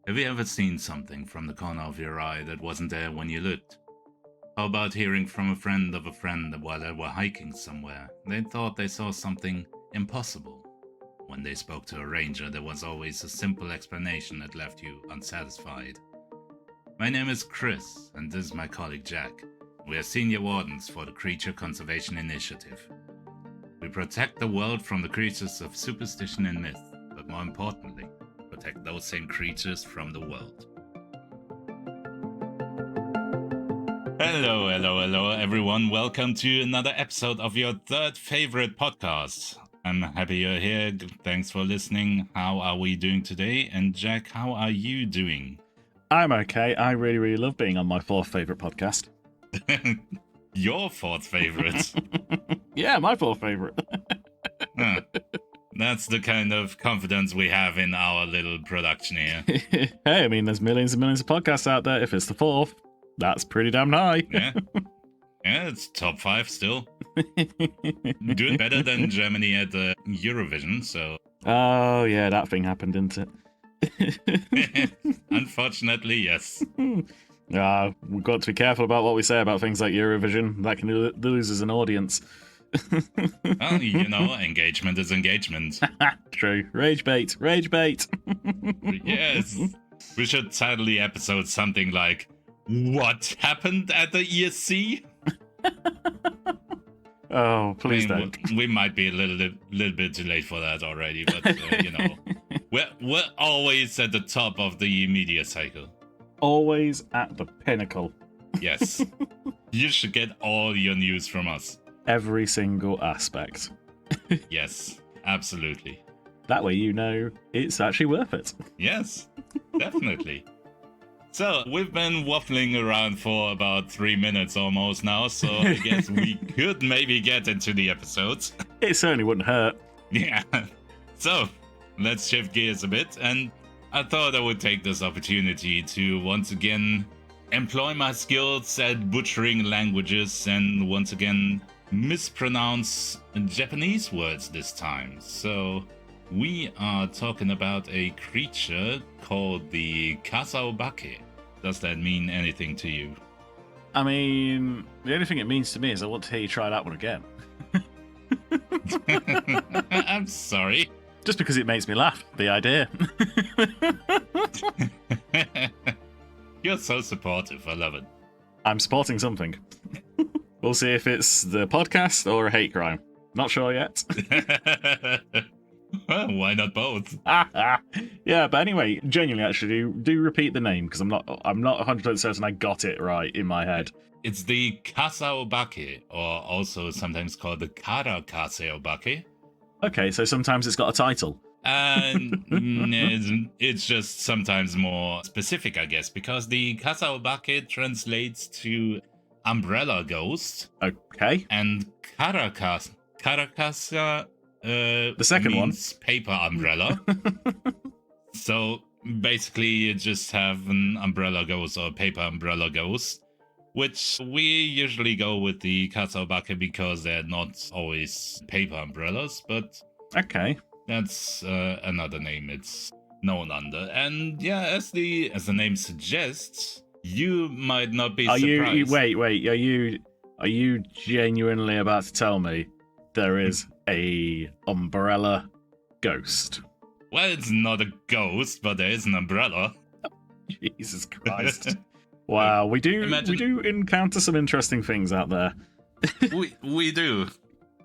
Have you ever seen something from the corner of your eye that wasn't there when you looked? How about hearing from a friend of a friend that while they were hiking somewhere, they thought they saw something impossible? When they spoke to a ranger, there was always a simple explanation that left you unsatisfied. My name is Chris, and this is my colleague Jack. We are senior wardens for the Creature Conservation Initiative. We protect the world from the creatures of superstition and myth, but more importantly, protect those same creatures from the world. Hello, everyone. Welcome to another episode of your third favorite podcast. I'm happy you're here. Thanks for listening. How are we doing today? And Jack, how are you doing? I'm okay. I really love being on my fourth favorite podcast. Your fourth favorite? Yeah, my fourth favorite. Huh. That's the kind of confidence we have in our little production here. Hey, I mean, there's millions and millions of podcasts out there. If it's the fourth, that's pretty damn high. Yeah, it's top 5 still. Doing better than Germany at the Eurovision, so... Oh, yeah, that thing happened, didn't it? Unfortunately, yes. We've got to be careful about what we say about things like Eurovision. That can lose us an audience. Well, you know, engagement is engagement. True. Rage bait. Yes. We should title the episode something like, What Happened at the ESC? Oh, please don't. We might be a little bit too late for that already, but, you know, we're always at the top of the media cycle. Always at the pinnacle. Yes. You should get all your news from us. Every single aspect. Yes, absolutely. That way you know it's actually worth it. Yes, definitely. So, we've been waffling around for about 3 minutes almost now, so I guess we could maybe get into the episodes. It certainly wouldn't hurt. Yeah. So, let's shift gears a bit, and I thought I would take this opportunity to once again employ my skills at butchering languages and once again mispronounce Japanese words this time. So we are talking about a creature called the Kasa-Obake. Does that mean anything to you? I mean, the only thing it means to me is I want to hear you try that one again. I'm sorry. Just because it makes me laugh, the idea. You're so supportive, I love it. I'm supporting something. We'll see if it's the podcast or a hate crime. Not sure yet. Well, why not both? Yeah, but anyway, genuinely, actually, do repeat the name, because I'm not 100% certain I got it right in my head. It's the Kasa-Obake, or also sometimes called the Kasa-Obake. Okay, so sometimes it's got a title. And it's just sometimes more specific, I guess, because the Kasa-Obake translates to umbrella ghost. Okay. And Karakasa, the second means paper umbrella. So basically you just have an umbrella ghost or paper umbrella ghost, which we usually go with the Kasa-Obake because they're not always paper umbrellas, but okay, that's another name it's known under. And yeah, as the name suggests, you might not be surprised. Wait, are you genuinely about to tell me there is a umbrella ghost? Well, it's not a ghost, but there is an umbrella. Jesus Christ. Wow, we do encounter some interesting things out there. we do.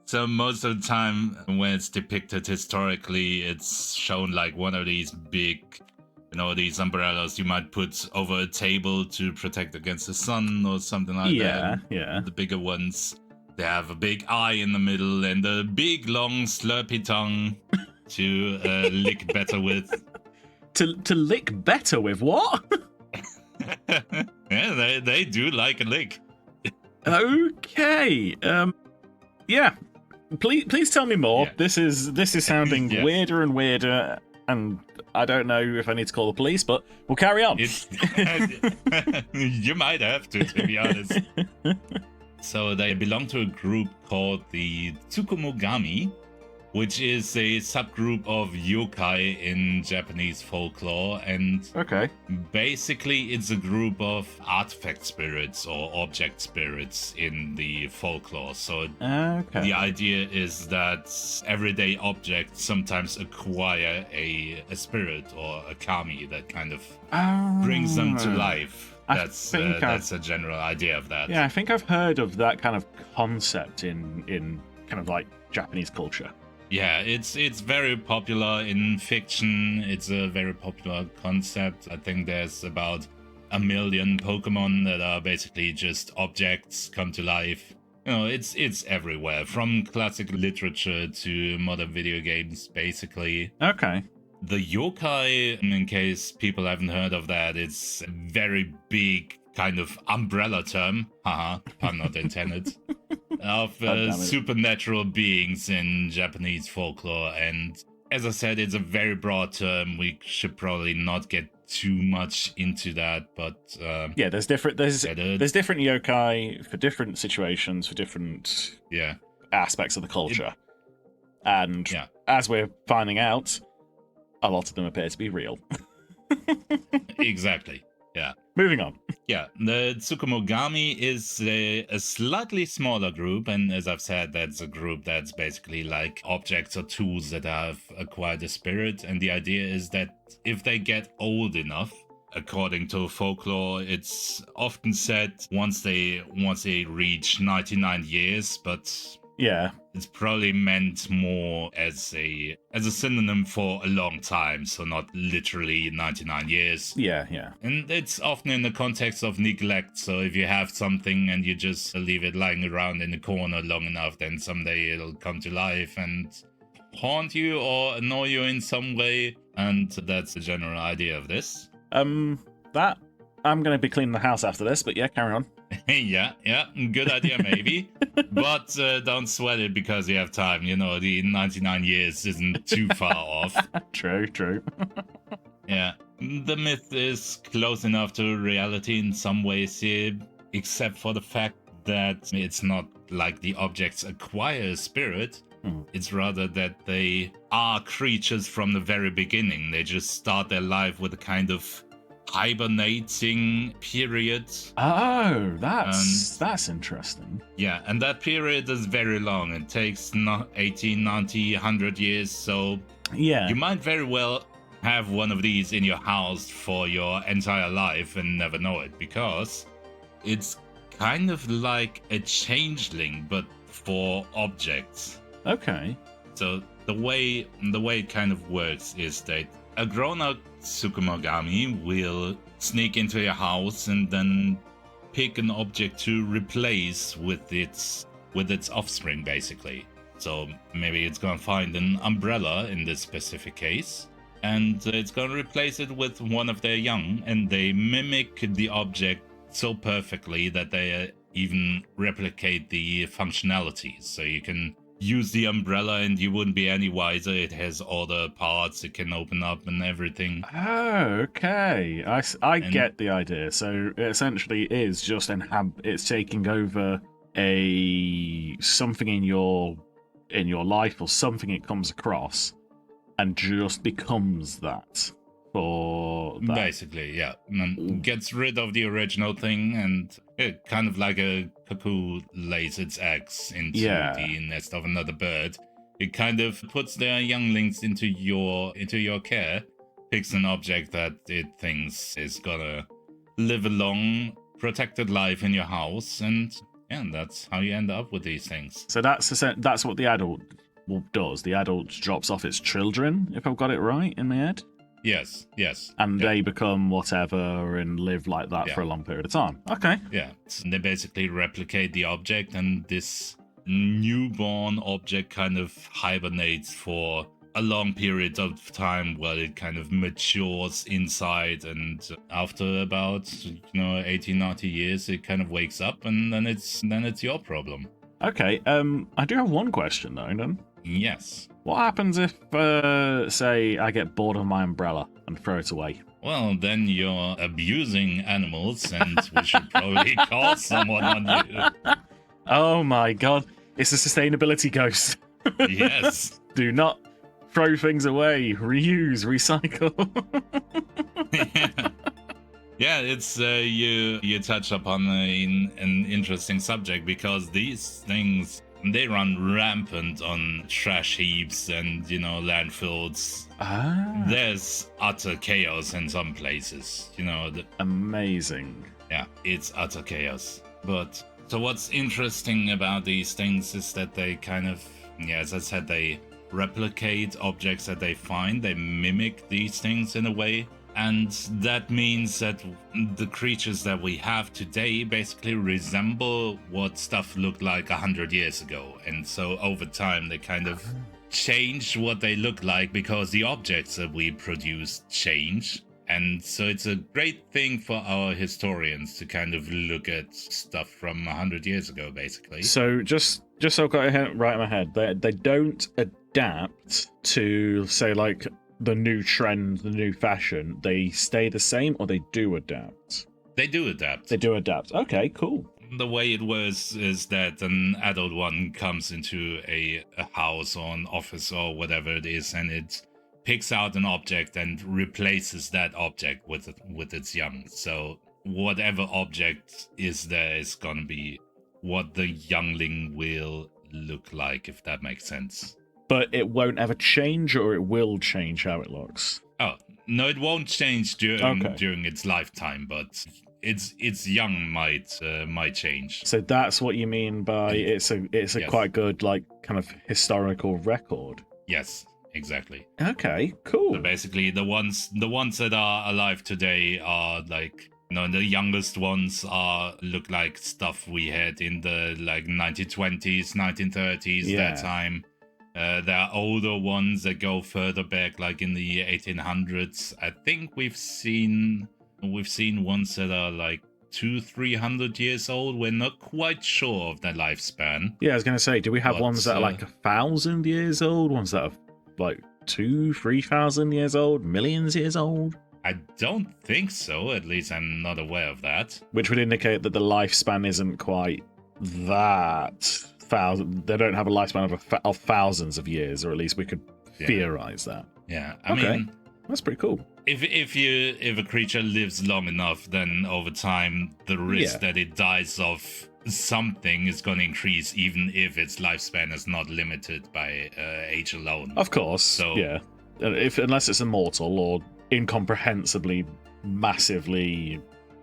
So most of the time when it's depicted historically, it's shown like one of these big, these umbrellas you might put over a table to protect against the sun or something like that. Yeah. The bigger ones, they have a big eye in the middle and a big long slurpy tongue to lick better with. To lick better with what? Yeah, they do like a lick. Okay. Yeah. Please tell me more. Yeah. This is sounding yes. weirder and weirder, and I don't know if I need to call the police, but we'll carry on. You might have to be honest. So they belong to a group called the Tsukumugami, which is a subgroup of yokai in Japanese folklore, and Okay. basically it's a group of artifact spirits or object spirits in the folklore. So Okay. the idea is that everyday objects sometimes acquire a spirit or a kami that kind of brings them to life. That's a general idea of that. Yeah, I think I've heard of that kind of concept in kind of like Japanese culture. Yeah, it's very popular in fiction. It's a very popular concept. I think there's about 1 million Pokemon that are basically just objects come to life. You know, it's everywhere, from classic literature to modern video games, basically. Okay. The yokai, in case people haven't heard of that, it's a very big kind of umbrella term, haha, pun not intended, of supernatural beings in Japanese folklore. And as I said, it's a very broad term. We should probably not get too much into that, but yeah, there's different yokai for different situations, for different aspects of the culture, and as we're finding out, a lot of them appear to be real. Exactly. Yeah. Moving on. Yeah, the tsukumugami is a slightly smaller group, and as I've said, that's a group that's basically like objects or tools that have acquired a spirit, and the idea is that if they get old enough, according to folklore, it's often said once they reach 99 years, but yeah, it's probably meant more as a synonym for a long time, so not literally 99 years. Yeah. And it's often in the context of neglect, so if you have something and you just leave it lying around in the corner long enough, then someday it'll come to life and haunt you or annoy you in some way, and that's the general idea of this. That I'm going to be cleaning the house after this, but yeah, carry on. yeah, good idea maybe. But don't sweat it because you have time. You know, the 99 years isn't too far off. True. Yeah, the myth is close enough to reality in some ways here, except for the fact that it's not like the objects acquire a spirit. It's rather that they are creatures from the very beginning. They just start their life with a kind of hibernating period. Oh, that's interesting. Yeah, and that period is very long. It takes 80, 90, 100 years, so yeah, you might very well have one of these in your house for your entire life and never know it, because it's kind of like a changeling, but for objects. Okay. So the way it kind of works is that a grown-up tsukumugami will sneak into your house and then pick an object to replace with its offspring, basically. So maybe it's gonna find an umbrella in this specific case, and it's gonna replace it with one of their young, and they mimic the object so perfectly that they even replicate the functionalities. So you can use the umbrella and you wouldn't be any wiser. It has all the parts, it can open up and everything. Oh, okay. I get the idea. So it essentially is just it's taking over something in your life or something it comes across and just becomes that for that. Basically, yeah. And gets rid of the original thing, and it kind of like a cuckoo lays its eggs into the nest of another bird. It kind of puts their younglings into your care, picks an object that it thinks is gonna live a long, protected life in your house, and that's how you end up with these things. So that's what the adult does. The adult drops off its children, if I've got it right in my head. Yes. And they become whatever and live like that for a long period of time. Okay. Yeah. So they basically replicate the object, and this newborn object kind of hibernates for a long period of time while it kind of matures inside, and after about 18, 90 years it kind of wakes up, and then it's your problem. Okay. I do have one question though, then. Yes. What happens if, say, I get bored of my umbrella and throw it away? Well, then you're abusing animals, and we should probably call someone on you. Oh my god. It's a sustainability ghost. Yes. Do not throw things away. Reuse, recycle. Yeah, it's you touch upon an interesting subject, because these things, they run rampant on trash heaps and landfills. There's utter chaos in some places. Amazing. Yeah, it's utter chaos. But so what's interesting about these things is that they kind of, as I said, they replicate objects that they find. They mimic these things in a way. And that means that the creatures that we have today basically resemble what stuff looked like 100 years ago. And so over time, they kind of change what they look like because the objects that we produce change. And so it's a great thing for our historians to kind of look at stuff from 100 years ago, basically. So just so I've got it right in my head, they don't adapt to, say, like, the new trend, the new fashion. They stay the same, or they do adapt? They do adapt. They do adapt. Okay, cool. The way it works is that an adult one comes into a house or an office or whatever it is, and it picks out an object and replaces that object with its young. So whatever object is there is gonna be what the youngling will look like, if that makes sense. But it won't ever change, or it will change how it looks? Oh, no, it won't change during its lifetime, but its young might change. So that's what you mean by it's a yes. Quite good, like, kind of historical record. Yes, exactly. Okay, cool. So basically, the ones that are alive today are like, the youngest ones look like stuff we had in the 1920s, 1930s, that time. There are older ones that go further back, like in the 1800s. I think we've seen ones that are like 200-300 years old. We're not quite sure of their lifespan. Yeah, I was gonna say, do we have ones that are like 1,000 years old? Ones that are like 2,000-3,000 years old? Millions years old? I don't think so. At least I'm not aware of that. Which would indicate that the lifespan isn't quite that. They don't have a lifespan of thousands of years, or at least we could theorize that. Yeah, I mean, that's pretty cool. If a creature lives long enough, then over time the risk that it dies of something is going to increase, even if its lifespan is not limited by age alone. Of course. So yeah, unless it's immortal or incomprehensibly, massively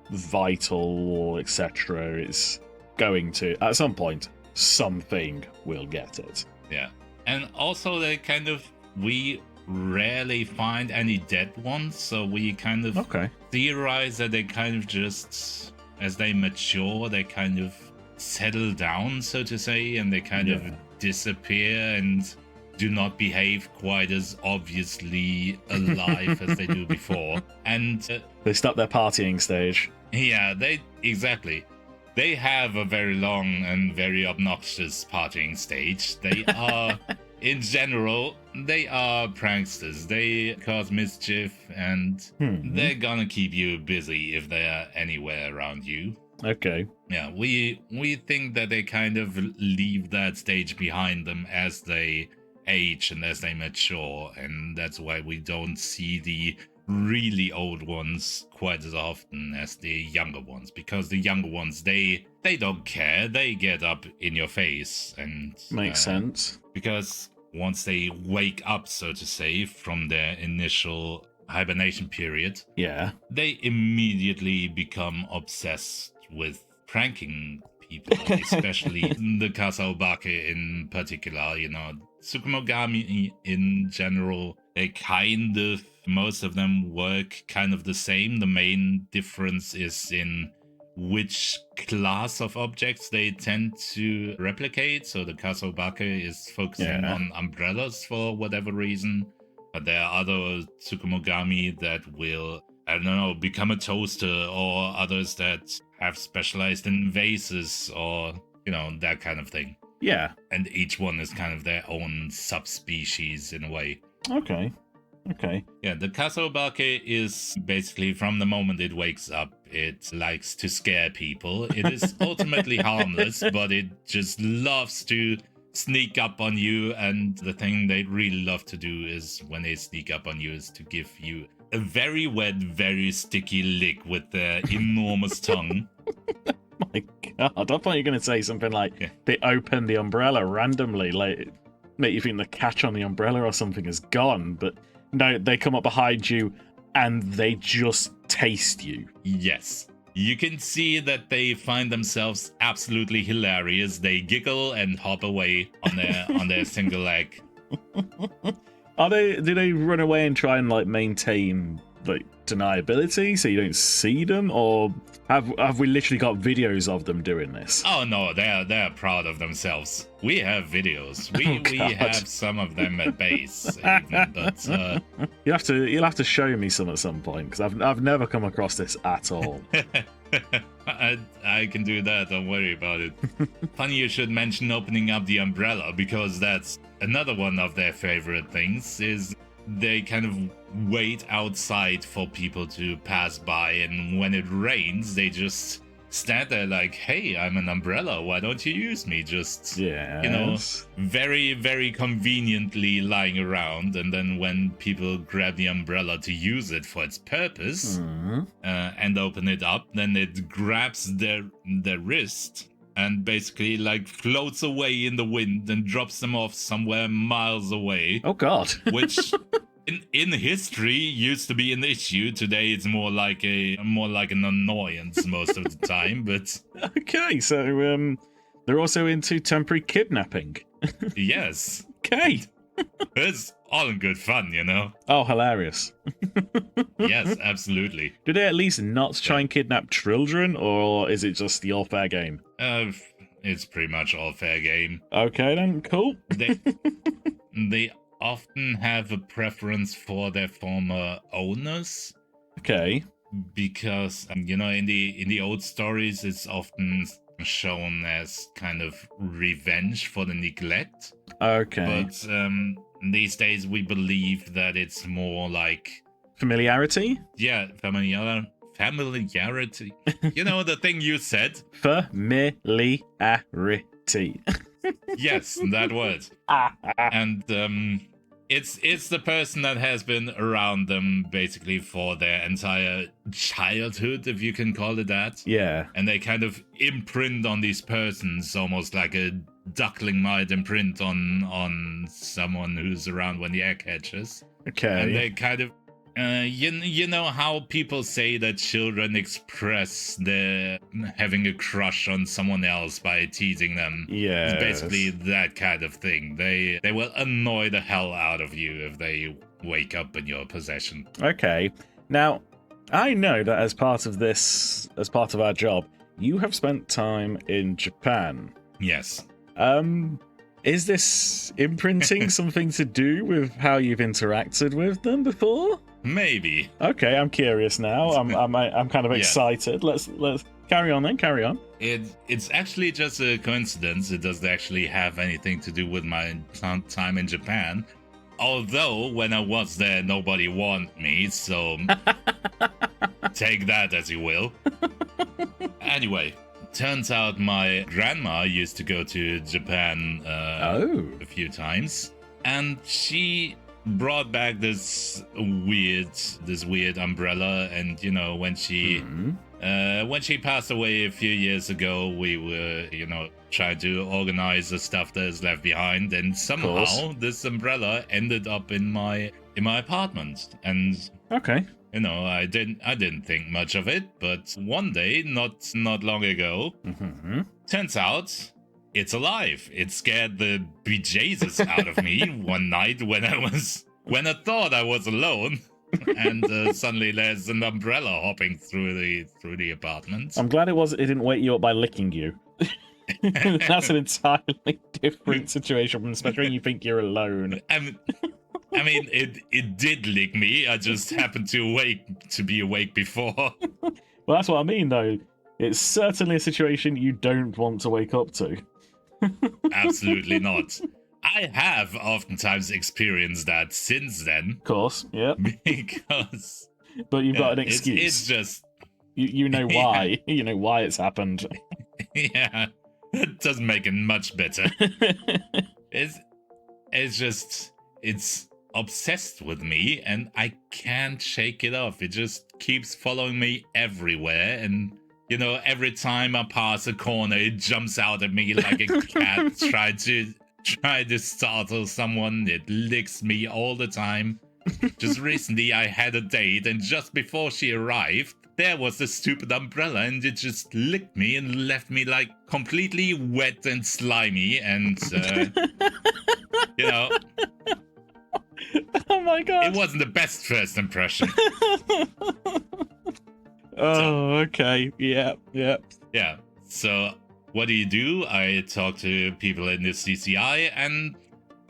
vital, or etc., it's going to, at some point, something will get it. Yeah. And also we rarely find any dead ones, so we kind of theorize that they kind of just, as they mature, they kind of settle down, so to say, and they kind of disappear and do not behave quite as obviously alive as they do before. And they stop their partying stage. Yeah, exactly. They have a very long and very obnoxious partying stage. They are, in general, they are pranksters. They cause mischief, and they're gonna keep you busy if they are anywhere around you. Okay. Yeah, we think that they kind of leave that stage behind them as they age and as they mature, and that's why we don't see the really old ones quite as often as the younger ones, because the younger ones, they don't care. They get up in your face, and makes sense, because once they wake up, so to say, from their initial hibernation period, they immediately become obsessed with pranking people, especially the Kasa-Obake in particular. Tsukumugami in general, most of them work kind of the same. The main difference is in which class of objects they tend to replicate. So the Kasa-Obake is focusing on umbrellas for whatever reason, but there are other Tsukumugami that will, become a toaster, or others that have specialized in vases, or that kind of thing. Yeah. And each one is kind of their own subspecies in a way. Okay. Yeah, the Kasa-Obake is basically, from the moment it wakes up, it likes to scare people. It is ultimately harmless, but it just loves to sneak up on you, and the thing they really love to do is when they sneak up on you is to give you a very wet, very sticky lick with their enormous tongue. My God, I thought you were going to say something like Yeah. they open the umbrella randomly, like make you think the catch on the umbrella or something is gone, but no, they come up behind you and they just taste you. Yes. You can see that they find themselves absolutely hilarious. They giggle and hop away on their single leg. Do they run away and try and like maintain like deniability so you don't see them, or have we literally got videos of them doing this? Oh no, they're proud of themselves. We have videos. We have some of them at base, even, but you'll have to show me some at some point, because I've never come across this at all. I can do that, don't worry about it. Funny you should mention opening up the umbrella, because that's another one of their favorite things, is they kind of wait outside for people to pass by, and when it rains, they just stand there like, hey, I'm an umbrella, why don't you use me? Just, very, very conveniently lying around, and then when people grab the umbrella to use it for its purpose, and open it up, then it grabs their wrist and basically like floats away in the wind and drops them off somewhere miles away. Oh God. Which in history used to be an issue. Today it's more like an annoyance most of the time, but okay, so they're also into temporary kidnapping. Yes. Okay. It's all in good fun, you know? Oh, hilarious. Yes, absolutely. Do they at least not try and kidnap children, or is it just the all fair game? It's pretty much all fair game. Okay then, cool. They often have a preference for their former owners. Okay. Because in the old stories, it's often shown as kind of revenge for the neglect. Okay. But these days we believe that it's more like familiarity. Yeah, familiarity. The thing you said. Familiarity. Yes, that word. And it's the person that has been around them basically for their entire childhood, if you can call it that. Yeah. And they kind of imprint on these persons almost like a duckling might imprint on someone who's around when the egg hatches. Okay. And they kind of you know how people say that children express their having a crush on someone else by teasing them? Yeah. It's basically that kind of thing. They will annoy the hell out of you if they wake up in your possession. Okay. Now, I know that as part of our job, you have spent time in Japan. Yes. Is this imprinting something to do with how you've interacted with them before? Maybe. Okay, I'm curious now. I'm kind of excited. Yeah. Let's carry on then. Carry on. It's actually just a coincidence. It doesn't actually have anything to do with my time in Japan. Although when I was there, nobody warned me, so take that as you will. Anyway. Turns out my grandma used to go to Japan a few times, and she brought back this weird umbrella. And when she passed away a few years ago, we were trying to organize the stuff that is left behind, and somehow this umbrella ended up in my apartment. And okay. I didn't think much of it, but one day, not long ago, turns out it's alive. It scared the bejesus out of me one night when I thought I was alone, and suddenly there's an umbrella hopping through the apartment. I'm glad it didn't wake you up by licking you. That's an entirely different situation from especially when you think you're alone. I mean, it did lick me. I just happened to be awake before. Well, that's what I mean, though. It's certainly a situation you don't want to wake up to. Absolutely not. I have oftentimes experienced that since then. Of course, yeah. Because... But you've got an excuse. It's just... You know why. You know why it's happened. Yeah. It doesn't make it much better. It's just it's obsessed with me, and I can't shake it off. It just keeps following me everywhere, and every time I pass a corner, it jumps out at me like a cat try to startle someone. It licks me all the time. Just recently, I had a date, and just before she arrived, there was the stupid umbrella, and it just licked me and left me like completely wet and slimy, and Oh my god. it wasn't the best first impression. Okay. Yeah. Yeah. So what do? I talk to people in the CCI, and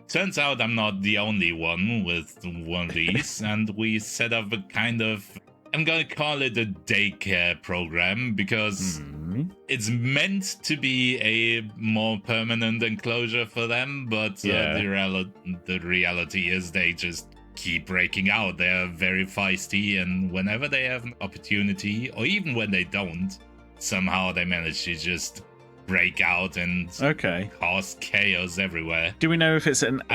turns out I'm not the only one with one of these, and we set up a kind of, I'm gonna call it a daycare program, because it's meant to be a more permanent enclosure for them, but the reality is they just keep breaking out. They're very feisty, and whenever they have an opportunity, or even when they don't, somehow they manage to just break out and cause chaos everywhere. Do we know if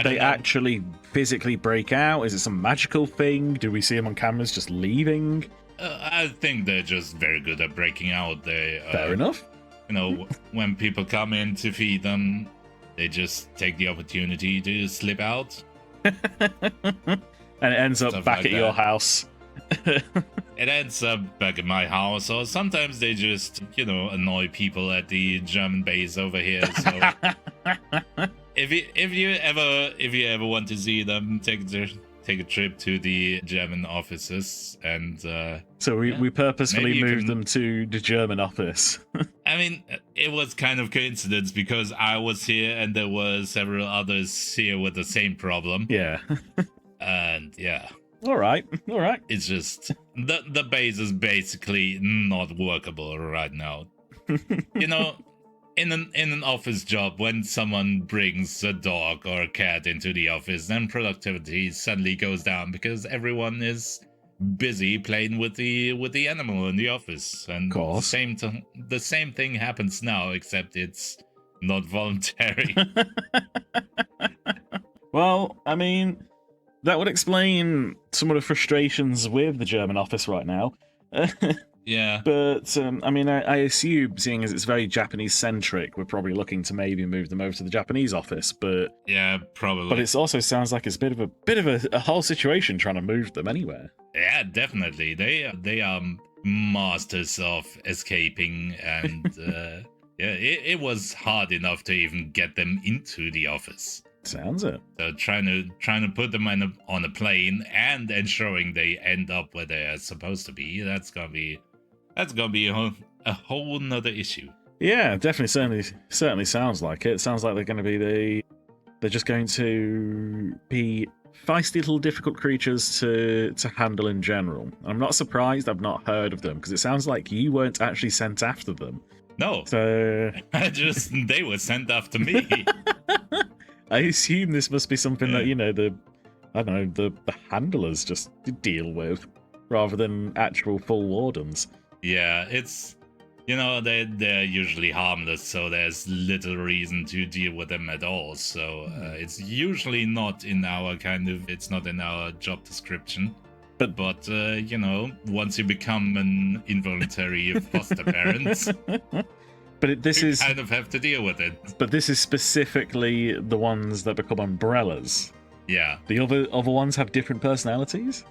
they actually physically break out? Is it some magical thing? Do we see them on cameras just leaving? I think they're just very good at breaking out. Fair enough. When people come in to feed them, they just take the opportunity to slip out. And it ends up back at your house. It ends up back at my house, or sometimes they just, annoy people at the German base over here. So if you ever want to see them, take a trip to the German offices, and so we purposefully moved them to the German office. I mean, it was kind of coincidence, because I was here and there were several others here with the same problem. Yeah. And yeah. All right. It's just the base is basically not workable right now. In an office job, when someone brings a dog or a cat into the office, then productivity suddenly goes down, because everyone is busy playing with the animal in the office. And the same thing happens now, except it's not voluntary. Well, I mean, that would explain some of the frustrations with the German office right now. Yeah. But, I assume, seeing as it's very Japanese-centric, we're probably looking to maybe move them over to the Japanese office, but... Yeah, probably. But it also sounds like it's a bit of a whole situation trying to move them anywhere. Yeah, definitely. They are masters of escaping, and, it was hard enough to even get them into the office. Sounds it. So trying to put them on a plane and ensuring they end up where they are supposed to be, that's gonna be a whole nother issue. Yeah, definitely, certainly sounds like it. It sounds like they're just going to be feisty little difficult creatures to handle in general. I'm not surprised I've not heard of them, because it sounds like you weren't actually sent after them. No. So they were sent after me. I assume this must be something that, the handlers just deal with, rather than actual full wardens. Yeah, it's, they're usually harmless, so there's little reason to deal with them at all. So it's usually not in our job description. But once you become an involuntary foster parent... But this is kind of have to deal with it. But this is specifically the ones that become umbrellas. Yeah. The other ones have different personalities?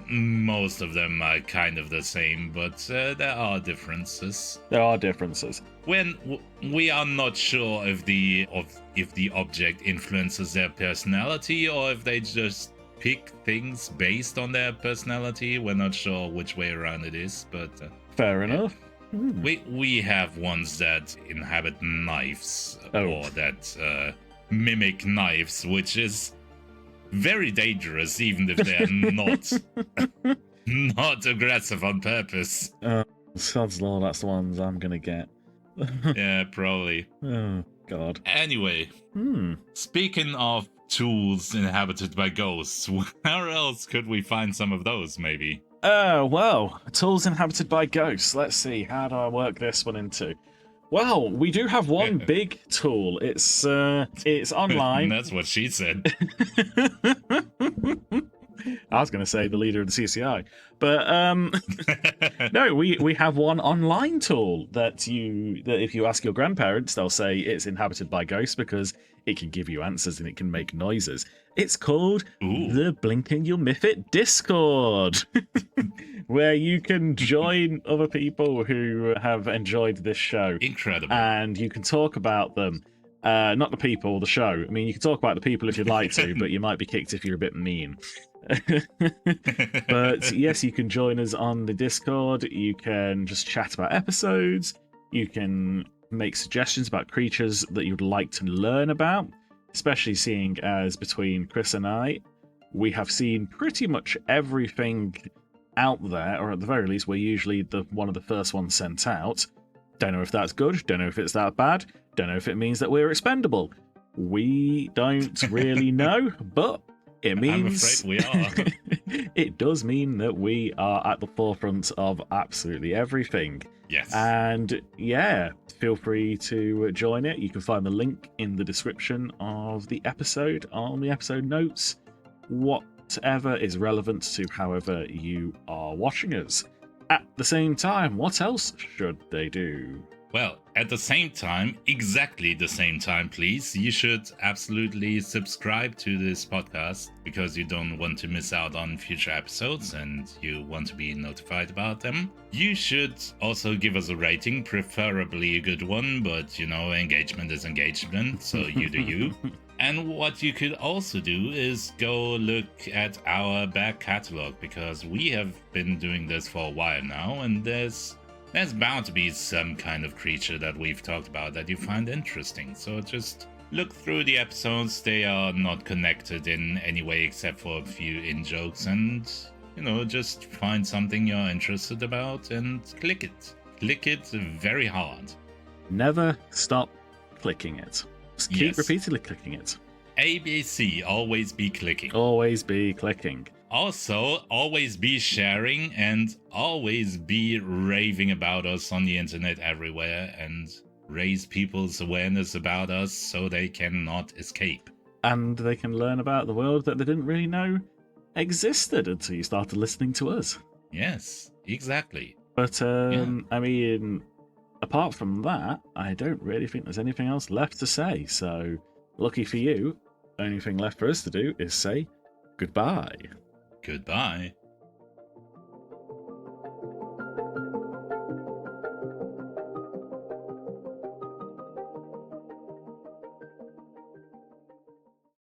Most of them are kind of the same, but there are differences. When we are not sure if the object influences their personality, or if they just pick things based on their personality. We're not sure which way around it is, but fair enough. We have ones that inhabit knives, or that mimic knives, which is very dangerous, even if they're not aggressive on purpose. Sod's law, that's the ones I'm gonna get. Yeah, probably. Oh, God. Anyway, speaking of tools inhabited by ghosts, where else could we find some of those, maybe? Well, tools inhabited by ghosts. Let's see, how do I work this one into? Well, we do have one big tool. It's online. That's what she said. I was going to say the leader of the CCI, but no, we have one online tool that if you ask your grandparents, they'll say it's inhabited by ghosts because it can give you answers and it can make noises. It's called the Blinking You'll Miff It Discord, where you can join other people who have enjoyed this show. Incredible. And you can talk about them. Not the people, the show. I mean, you can talk about the people if you'd like to, but you might be kicked if you're a bit mean. But yes, you can join us on the Discord. You can just chat about episodes. You can make suggestions about creatures that you'd like to learn about, especially seeing as between Chris and I, we have seen pretty much everything out there, or at the very least, we're usually one of the first ones sent out. Don't know if that's good, don't know if it's that bad, don't know if it means that we're expendable. We don't really know, but it means... I'm afraid we are. It does mean that we are at the forefront of absolutely everything. Yes. And yeah, feel free to join it. You can find the link in the description of the episode, on the episode notes, whatever is relevant to however you are watching us. At the same time, what else should they do? Well, at the same time, exactly the same time, please, you should absolutely subscribe to this podcast because you don't want to miss out on future episodes and you want to be notified about them. You should also give us a rating, preferably a good one, but engagement is engagement, so you do you. And what you could also do is go look at our back catalog because we have been doing this for a while now and there's bound to be some kind of creature that we've talked about that you find interesting. So just look through the episodes. They are not connected in any way except for a few in-jokes and, just find something you're interested about and click it. Click it very hard. Never stop clicking it. Just keep repeatedly clicking it. ABC, always be clicking. Always be clicking. Also, always be sharing and always be raving about us on the internet everywhere and raise people's awareness about us so they cannot escape. And they can learn about the world that they didn't really know existed until you started listening to us. Yes, exactly. But, I mean, apart from that, I don't really think there's anything else left to say. So, lucky for you, only thing left for us to do is say goodbye. Goodbye.